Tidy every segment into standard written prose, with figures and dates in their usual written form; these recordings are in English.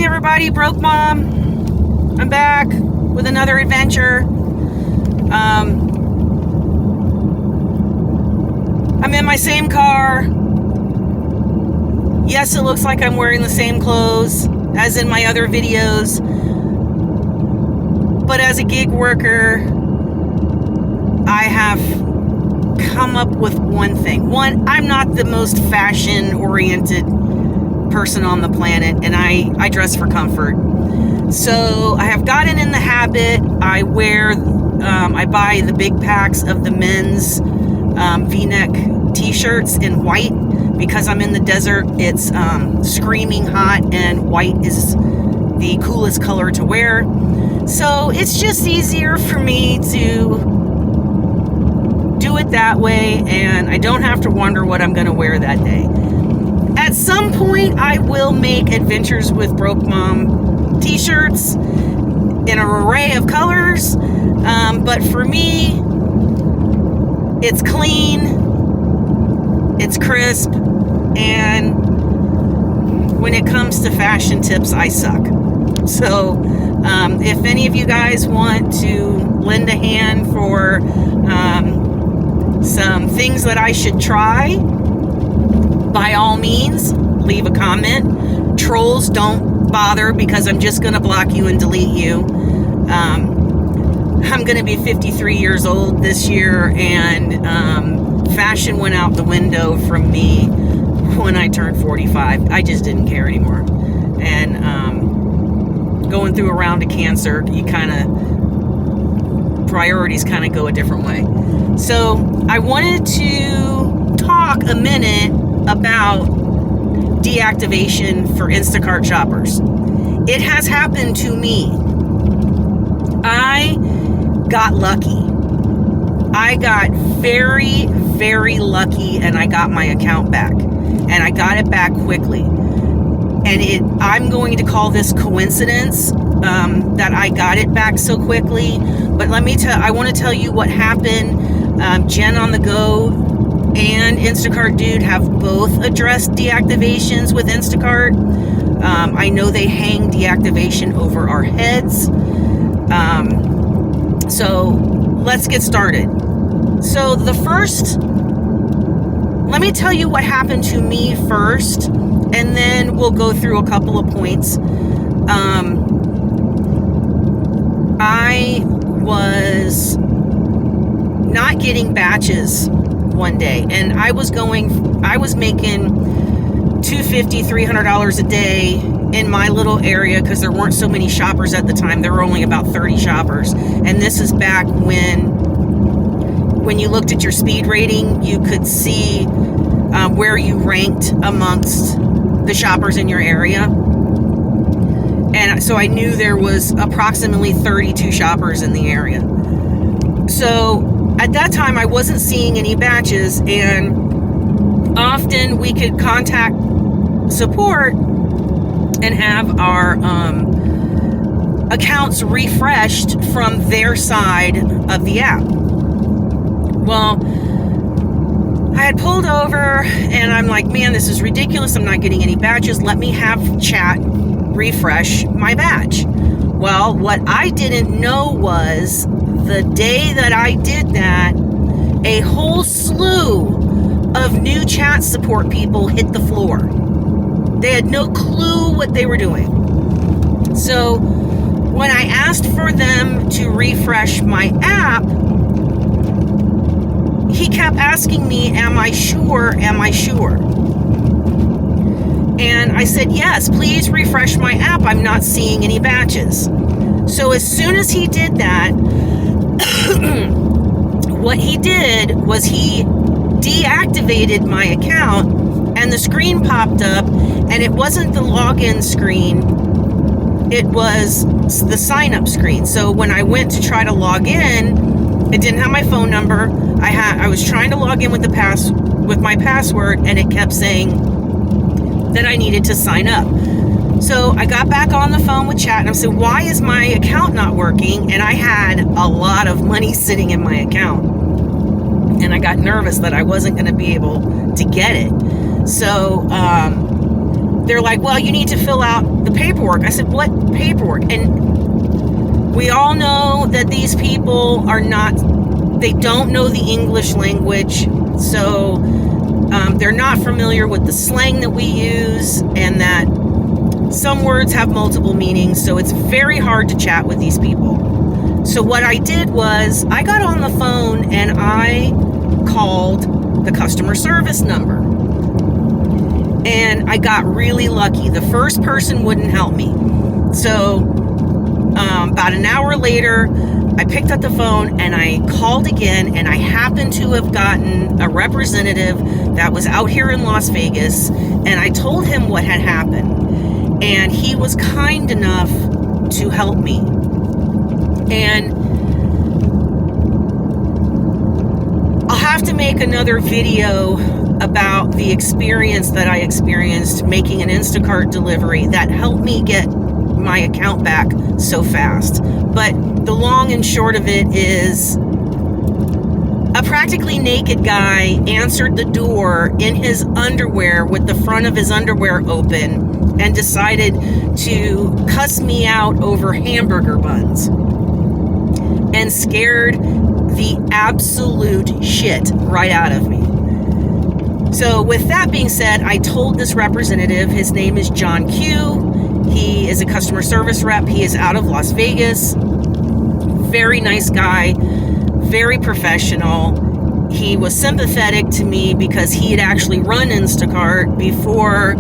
everybody, Broke Mom. I'm back with another adventure. I'm in my same car. Yes, it looks like I'm wearing the same clothes as in my other videos. But as a gig worker, I have come up with one thing. One, I'm not the most fashion-oriented person on the planet, and I dress for comfort. So I have gotten in the habit. I buy the big packs of the men's V-neck t-shirts in white because I'm in the desert. It's screaming hot, and white is the coolest color to wear. So it's just easier for me to do it that way, and I don't have to wonder what I'm going to wear that day. At some point, I will make Adventures with Broke Mom t-shirts in an array of colors, but for me, it's clean, it's crisp, and when it comes to fashion tips, I suck. So if any of you guys want to lend a hand for some things that I should try, by all means, leave a comment. Trolls, don't bother, because I'm just going to block you and delete you. I'm going to be 53 years old this year, and fashion went out the window from me when I turned 45. I just didn't care anymore. And going through a round of cancer, priorities kind of go a different way. So I wanted to talk a minute about deactivation for Instacart shoppers. It has happened to me. I got lucky. I got very, very lucky, and I got my account back. And I got it back quickly. And I'm going to call this coincidence that I got it back so quickly. But I want to tell you what happened. Jen on the Go and Instacart Dude have both addressed deactivations with Instacart. I know they hang deactivation over our heads. So let's get started. So let me tell you what happened to me first, and then we'll go through a couple of points. I was not getting batches one day, and I was making $250, $300 a day in my little area because there weren't so many shoppers at the time. There were only about 30 shoppers, and this is back when you looked at your speed rating, you could see where you ranked amongst the shoppers in your area. And so I knew there was approximately 32 shoppers in the area. So at that time, I wasn't seeing any batches, and often we could contact support and have our accounts refreshed from their side of the app. Well, I had pulled over, and I'm like, man, this is ridiculous. I'm not getting any batches. Let me have chat refresh my badge. Well, what I didn't know was the day that I did that, a whole slew of new chat support people hit the floor. They had no clue what they were doing. So when I asked for them to refresh my app, he kept asking me, am I sure? Am I sure? And I said, yes, please refresh my app. I'm not seeing any batches. So as soon as he did that, what he did was he deactivated my account, and the screen popped up, and it wasn't the login screen. It was the sign up screen. So when I went to try to log in, it didn't have my phone number. I was trying to log in with my password, and it kept saying that I needed to sign up. So I got back on the phone with chat, and I said, why is my account not working? And I had a lot of money sitting in my account, and I got nervous that I wasn't going to be able to get it. So they're like, well, you need to fill out the paperwork. I said, what paperwork? And we all know that these people they don't know the English language, so they're not familiar with the slang that we use, and that some words have multiple meanings, so it's very hard to chat with these people. So what I did was I got on the phone and I called the customer service number. And I got really lucky. The first person wouldn't help me. So about an hour later, I picked up the phone and I called again, and I happened to have gotten a representative that was out here in Las Vegas, and I told him what had happened. And he was kind enough to help me. And I'll have to make another video about the experience that I experienced making an Instacart delivery that helped me get my account back so fast. But the long and short of it is, a practically naked guy answered the door in his underwear with the front of his underwear open and decided to cuss me out over hamburger buns and scared the absolute shit right out of me. So with that being said, I told this representative, his name is John Q. He is a customer service rep. He is out of Las Vegas. Very nice guy, very professional. He was sympathetic to me because he had actually run Instacart before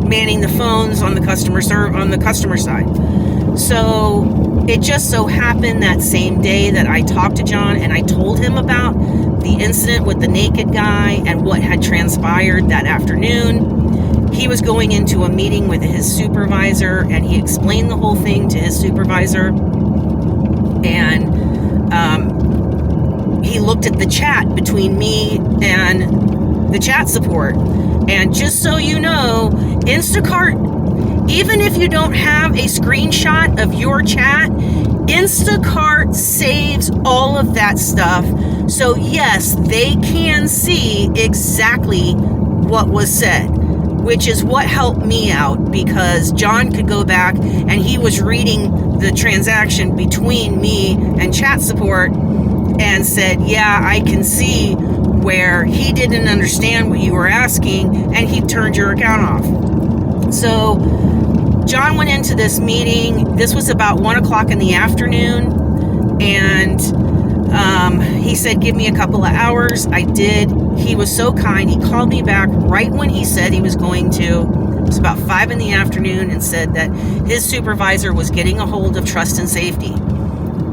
manning the phones on the customer side. So it just so happened that same day that I talked to John and I told him about the incident with the naked guy and what had transpired that afternoon. He was going into a meeting with his supervisor, and he explained the whole thing to his supervisor. And he looked at the chat between me and the chat support. And just so you know, Instacart, even if you don't have a screenshot of your chat, Instacart saves all of that stuff. So yes, they can see exactly what was said, which is what helped me out, because John could go back and he was reading the transaction between me and chat support and said, yeah, I can see where he didn't understand what you were asking, and he turned your account off. So John went into this meeting. This was about 1 o'clock in the afternoon, and he said, give me a couple of hours. I did. He was so kind. He called me back right when he said he was going to. It was about 5 in the afternoon, and said that his supervisor was getting a hold of Trust and Safety.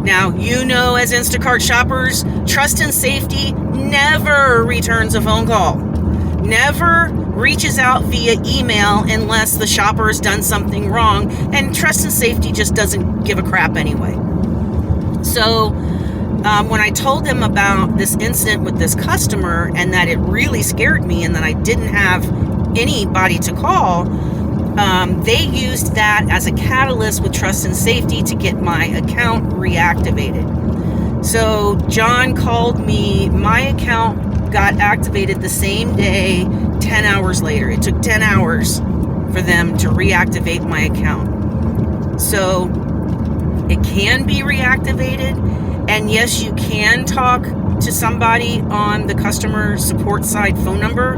Now, you know, as Instacart shoppers, Trust and Safety never returns a phone call, never reaches out via email unless the shopper has done something wrong, and Trust and Safety just doesn't give a crap anyway. So when I told them about this incident with this customer and that it really scared me and that I didn't have anybody to call, they used that as a catalyst with Trust and Safety to get my account reactivated. So John called me. My account got activated the same day, 10 hours later. It took 10 hours for them to reactivate my account. So it can be reactivated. And yes, you can talk to somebody on the customer support side phone number,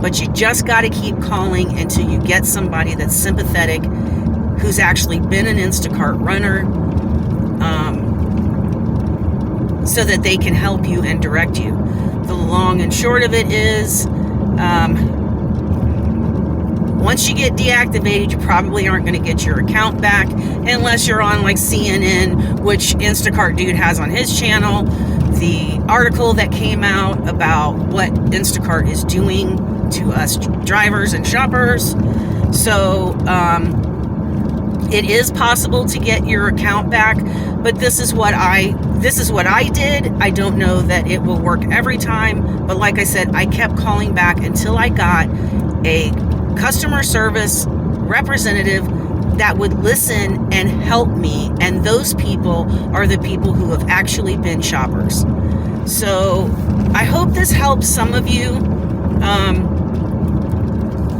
but you just got to keep calling until you get somebody that's sympathetic, who's actually been an Instacart runner, so that they can help you and direct you. The long and short of it is, once you get deactivated, you probably aren't going to get your account back unless you're on like CNN, which Instacart dude has on his channel. The article that came out about what Instacart is doing to us drivers and shoppers. So it is possible to get your account back, but this is what I did. I don't know that it will work every time, but like I said, I kept calling back until I got a customer service representative that would listen and help me, and those people are the people who have actually been shoppers. So I hope this helps some of you.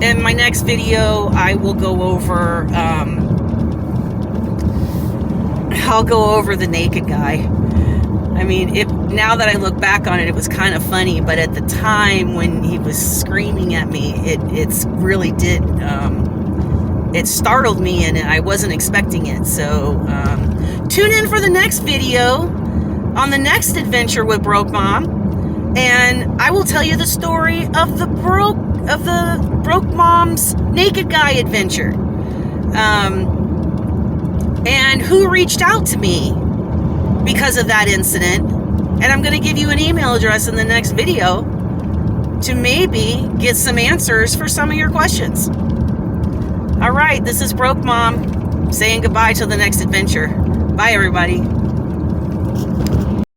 in my next video, I will go over, I'll go over the naked guy. I mean, now that I look back on it, it was kind of funny, but at the time when he was screaming at me, it's really did, it startled me, and I wasn't expecting it. So tune in for the next video on the next adventure with Broke Mom, and I will tell you the story of the Broke Mom's naked guy adventure, and who reached out to me because of that incident. And I'm going to give you an email address in the next video to maybe get some answers for some of your questions. All right, this is Broke Mom saying goodbye till the next adventure. Bye, everybody.